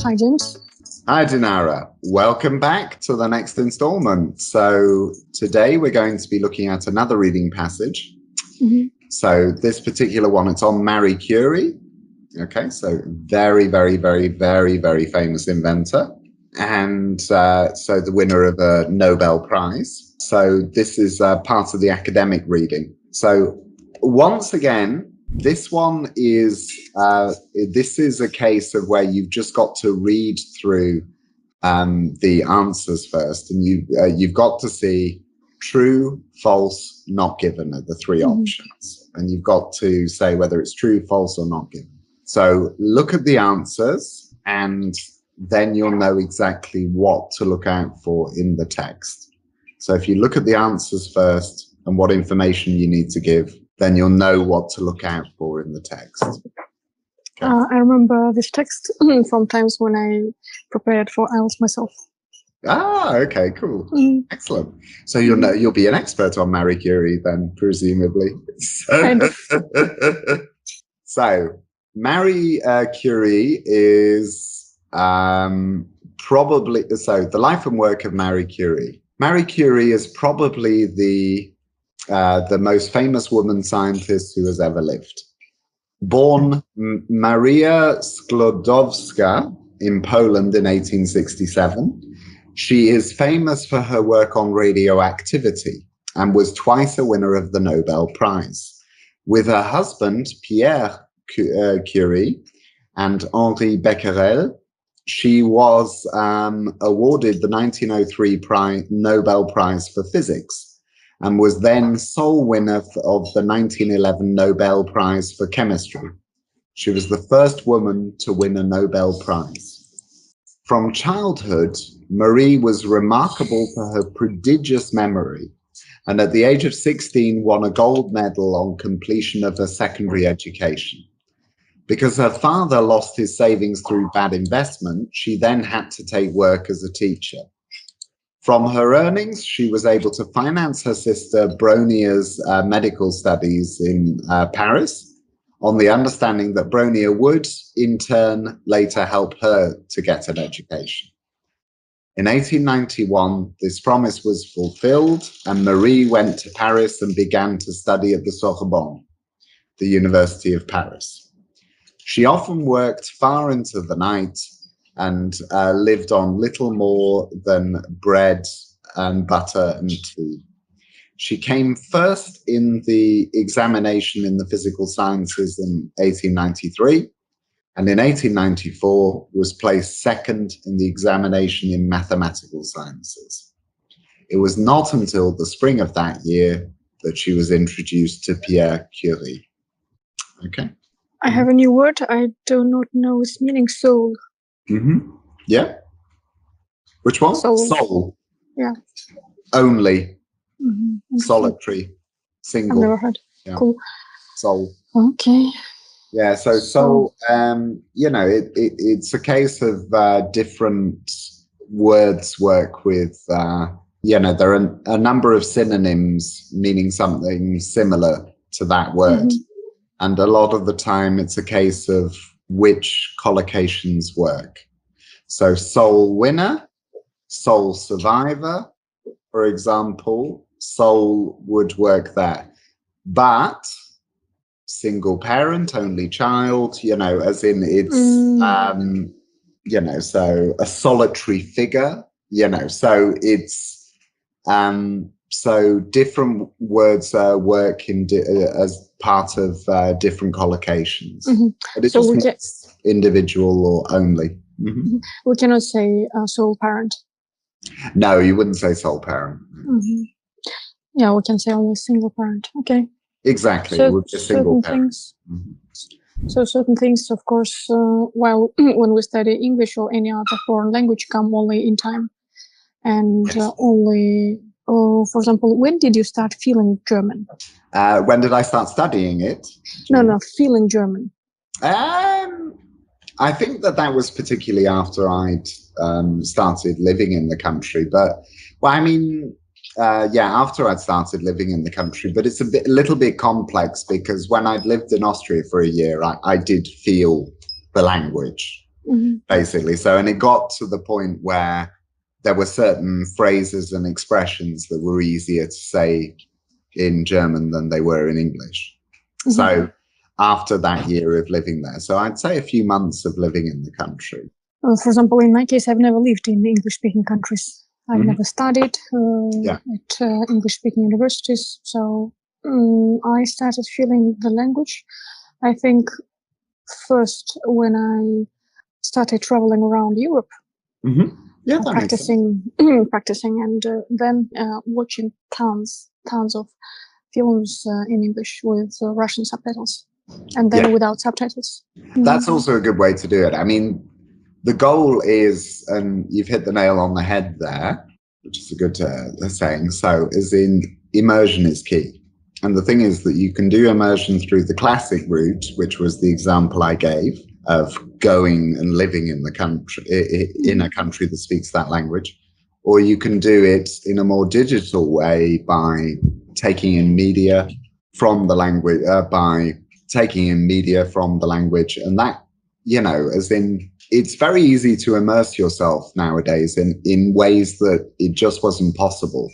Hi, James. Hi, Dinara. Welcome back to the next installment. So today we're going to be looking at another reading passage. So this particular one, it's on Marie Curie. Okay, so very, very, very, very, very famous inventor. And so the winner of a Nobel Prize. So this is part of the academic reading. So once again, this one is, this is a case of where you've just got to read through the answers first, and you've got to see true, false, not given are the three options. And you've got to say whether it's true, false, or not given. So look at the answers, and then you'll know exactly what to look out for in the text. So if you look at the answers first and what information you need to give, then you'll know what to look out for in the text. Okay. I remember this text from times when I prepared for IELTS myself. Ah, okay, cool. Excellent. So you'll know, you'll be an expert on Marie Curie then, presumably. So Marie Curie is probably, so the life and work of Marie Curie. Marie Curie is probably the most famous woman scientist who has ever lived. Born Maria Sklodowska in Poland in 1867, she is famous for her work on radioactivity and was twice a winner of the Nobel Prize. With her husband, Pierre Curie, and Henri Becquerel, she was awarded the 1903 Nobel Prize for Physics, and was then sole winner of the 1911 Nobel Prize for Chemistry. She was the first woman to win a Nobel Prize. From childhood, Marie was remarkable for her prodigious memory, and at the age of 16 won a gold medal on completion of her secondary education. Because her father lost his savings through bad investment, she then had to take work as a teacher. From her earnings, she was able to finance her sister Bronia's medical studies in Paris, on the understanding that Bronia would, in turn, later help her to get an education. In 1891, this promise was fulfilled, and Marie went to Paris and began to study at the Sorbonne, the University of Paris. She often worked far into the night and lived on little more than bread and butter and tea. She came first in the examination in the physical sciences in 1893, and in 1894 was placed second in the examination in mathematical sciences. It was not until the spring of that year that she was introduced to Pierre Curie. Okay. I have a new word. I do not know its meaning. Soul. Yeah. Which one? Soul. Soul. Yeah. Only. Solitary. Single. I've never heard. Yeah. Cool. Soul. Okay. Yeah. So soul. You know, it's a case of different words work with. You know, there are a number of synonyms meaning something similar to that word, and a lot of the time it's a case of which collocations work. So soul winner, soul survivor, for example, soul would work there. But single parent, only child, you know, as in it's, you know, so a solitary figure, you know, so it's, so different words work in as part of different collocations. But it's so just individual or only. We cannot say sole parent. No, you wouldn't say sole parent. Yeah, we can say only single parent. Okay. Exactly. So it would be a single parent. So certain things, of course, while when we study English or any other foreign language, come only in time. And only, for example, when did you start feeling German? When did I start studying it? No, feeling German. I think that was particularly after I'd started living in the country. But, well, I mean, yeah, after I'd started living in the country. But it's a little bit complex because when I'd lived in Austria for a year, I did feel the language. basically. So, and it got to the point where there were certain phrases and expressions that were easier to say in German than they were in English. So after that year of living there, so I'd say a few months of living in the country. For example, in my case, I've never lived in English-speaking countries. I've never studied at English-speaking universities. So I started feeling the language, I think, first when I started traveling around Europe. Yeah, that practicing, and then watching tons of films in English with Russian subtitles, and then without subtitles. That's also a good way to do it. I mean, the goal is, and you've hit the nail on the head there, which is a good saying. So, is in immersion is key. And the thing is that you can do immersion through the classic route, which was the example I gave of going and living in the country, in a country that speaks that language, or you can do it in a more digital way by taking in media from the language, and that, you know, as in, it's very easy to immerse yourself nowadays in ways that it just wasn't possible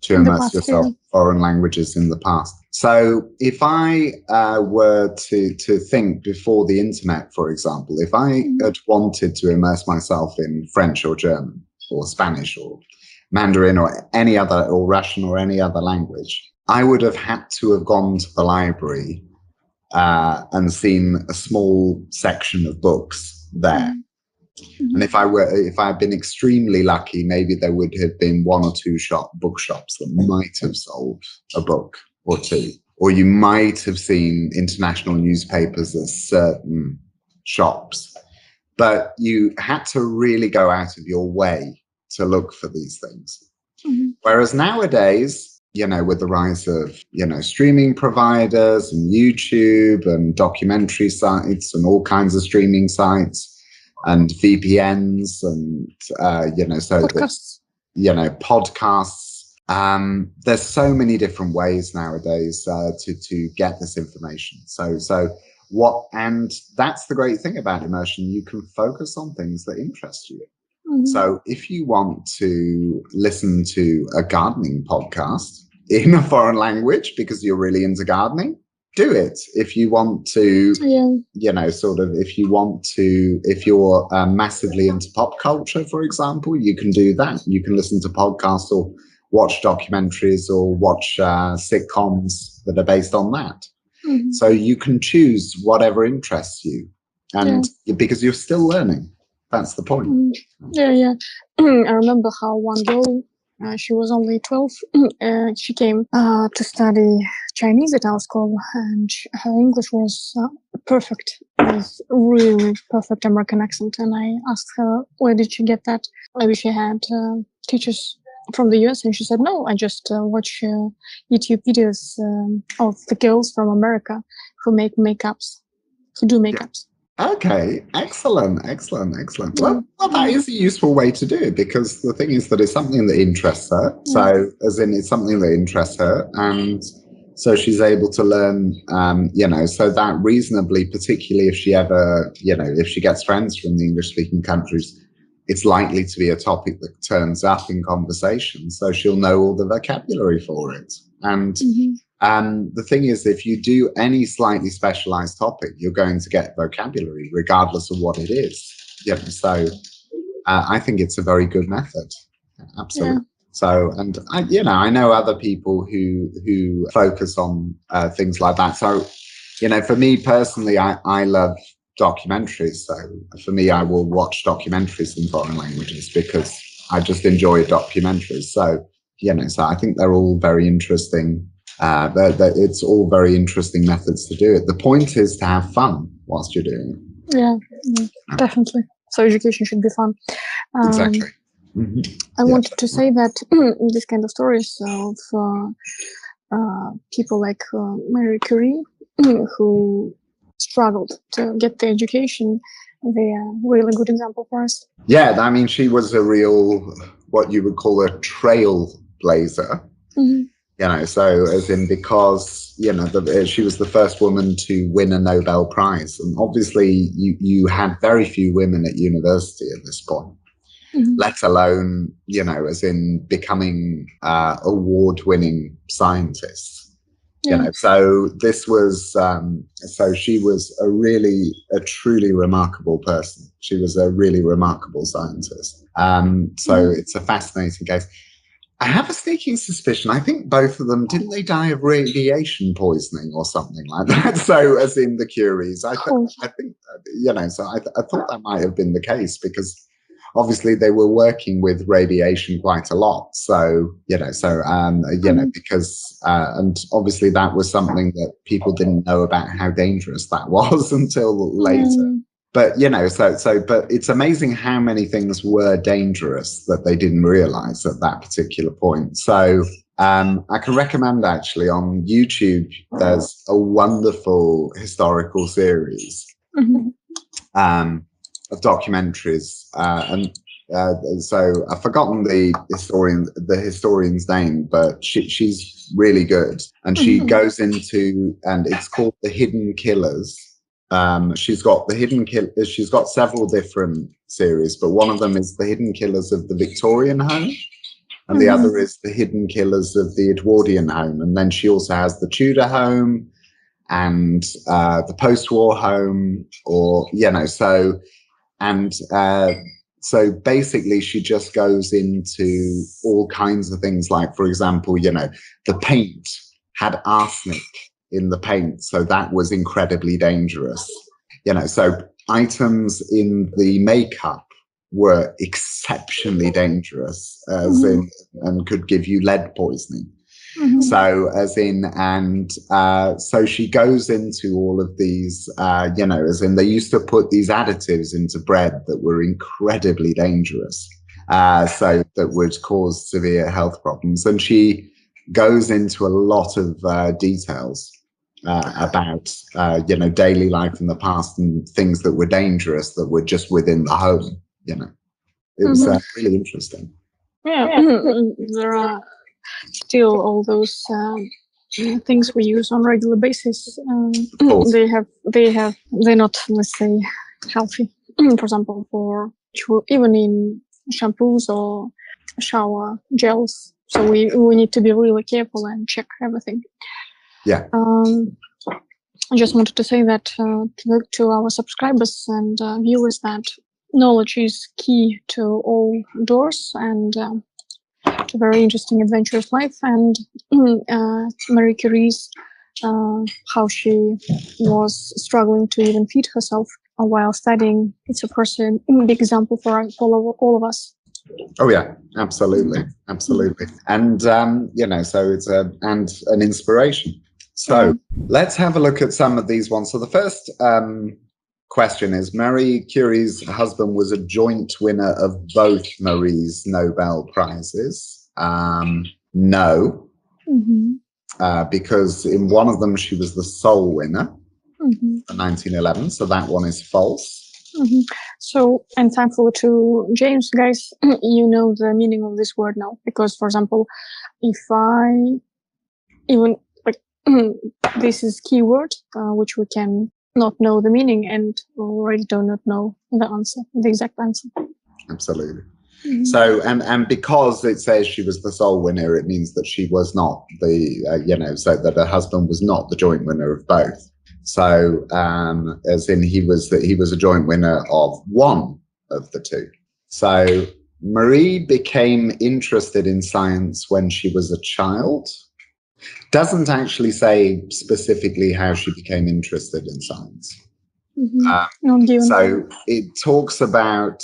to immerse yourself in foreign languages in the past. So if I were to think before the internet, for example, if I had wanted to immerse myself in French or German or Spanish or Mandarin or any other, or Russian or any other language, I would have had to have gone to the library and seen a small section of books there. And if I had been extremely lucky, maybe there would have been one or two bookshops that might have sold a book or two, or you might have seen international newspapers at certain shops, but you had to really go out of your way to look for these things. Whereas nowadays, you know, with the rise of, you know, streaming providers and YouTube and documentary sites and all kinds of streaming sites, and VPNs and, you know, so podcasts. There's so many different ways nowadays to get this information. And that's the great thing about immersion. You can focus on things that interest you. So if you want to listen to a gardening podcast in a foreign language because you're really into gardening, do it. If you want to, you know, sort of, if you're massively into pop culture, for example, you can do that. You can listen to podcasts or watch documentaries or watch sitcoms that are based on that. So you can choose whatever interests you, and because you're still learning. That's the point. I remember how one girl, she was only 12, she came to study Chinese at our school, and her English was perfect, with really perfect American accent. And I asked her, where did she get that? Maybe she had teachers from the US, and she said, no, I just watch YouTube videos of the girls from America who do makeups. Okay, excellent. Well, that is a useful way to do it, because the thing is that it's something that interests her. So, as in, it's something that interests her, and so she's able to learn, you know, so that reasonably, particularly if she ever, you know, if she gets friends from the English-speaking countries, it's likely to be a topic that turns up in conversation. So she'll know all the vocabulary for it. And the thing is, if you do any slightly specialized topic, you're going to get vocabulary regardless of what it is. Yeah. So I think it's a very good method. Absolutely. So, and I know other people who focus on things like that. So, you know, for me personally, I love documentaries. So for me, I will watch documentaries in foreign languages because I just enjoy documentaries. So, you know, so I think they're all very interesting. It's all very interesting methods to do it. The point is to have fun whilst you're doing it. Yeah, definitely. So education should be fun. Exactly. I wanted to say that this kind of stories of people like Marie Curie, who struggled to get the education, they are really good example for us. Yeah, I mean, she was a real, what you would call a trailblazer. You know, so as in because, you know, she was the first woman to win a Nobel Prize. And obviously you had very few women at university at this point, let alone, you know, as in becoming award-winning scientists. You know, so this was, so she was a truly remarkable person. She was a really remarkable scientist. So it's a fascinating case. I have a sneaking suspicion. I think both of them, didn't they die of radiation poisoning or something like that? So as in the Curies, I think, you know, so I thought that might have been the case because obviously they were working with radiation quite a lot. So, you know, you know, because, and obviously that was something that people didn't know about how dangerous that was until later. But, you know, but it's amazing how many things were dangerous that they didn't realize at that particular point. So I can recommend actually on YouTube, there's a wonderful historical series of documentaries. So I've forgotten the historian's name, but she's really good. And she goes into, and it's called The Hidden Killers. She's got she's got several different series, but one of them is The Hidden Killers of the Victorian Home, and the other is The Hidden Killers of the Edwardian Home. And then she also has the Tudor Home and the post-war home, or, you know, so, and so basically she just goes into all kinds of things, like, for example, you know, the paint had arsenic in the paint, so that was incredibly dangerous. You know, so items in the makeup were exceptionally dangerous, as in, and could give you lead poisoning. So as in, and so she goes into all of these, you know, as in they used to put these additives into bread that were incredibly dangerous, so that would cause severe health problems. And she goes into a lot of details about, you know, daily life in the past and things that were dangerous that were just within the home, you know. It was really interesting. There are still all those things we use on a regular basis. They're not, let's say, healthy. For example, even in shampoos or shower gels. So we need to be really careful and check everything. Yeah. I just wanted to say that to our subscribers and viewers that knowledge is key to all doors and to a very interesting, adventurous life. And Marie Curie's, how she was struggling to even feed herself while studying, it's a person, big example for all of us. Oh yeah, absolutely, absolutely. And you know, so it's and an inspiration. So let's have a look at some of these ones. So the first question is, Marie Curie's husband was a joint winner of both Marie's Nobel Prizes. No, because in one of them she was the sole winner for 1911. So that one is false. So, and thankful to James, guys, you know the meaning of this word now. Because, for example, if I even, like, this is keyword, which we can not know the meaning and already do not know the answer, the exact answer. Absolutely. So, and because it says she was the sole winner, it means that she was not the, you know, so that her husband was not the joint winner of both. So, as in he was a joint winner of one of the two. So Marie became interested in science when she was a child. Doesn't actually say specifically how she became interested in science. So it talks about,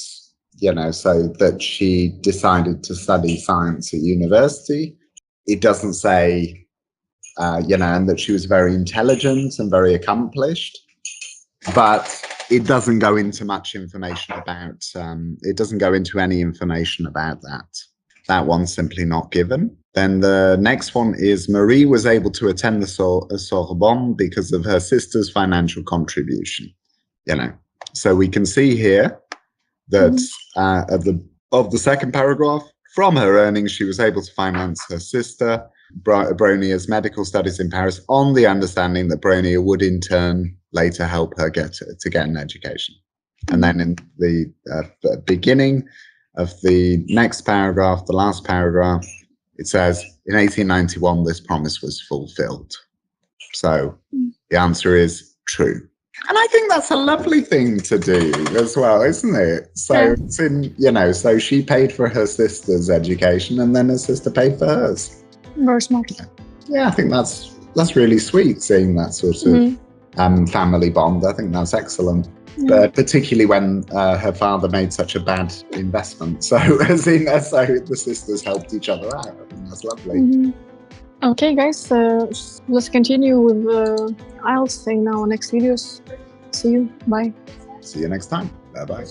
you know, so that she decided to study science at university. It doesn't say, you know, and that she was very intelligent and very accomplished, but it doesn't go into much information about, it doesn't go into any information about that. That one's simply not given. Then the next one is Marie was able to attend the Sorbonne because of her sister's financial contribution. You know, so we can see here that of the second paragraph, from her earnings, she was able to finance her sister. Bronia's medical studies in Paris on the understanding that Bronia would in turn later help her get an education. And then in the beginning of the next paragraph, the last paragraph, it says, in 1891, this promise was fulfilled. So the answer is true. And I think that's a lovely thing to do as well, isn't it? So it's in, so she paid for her sister's education and then her sister paid for hers. Very smart. Yeah, I think that's really sweet, seeing that sort of family bond. I think that's excellent. But particularly when her father made such a bad investment. So so the sisters helped each other out. I think that's lovely. Okay, guys, let's continue with IELTS in our next videos. See you. Bye. See you next time. Bye-bye.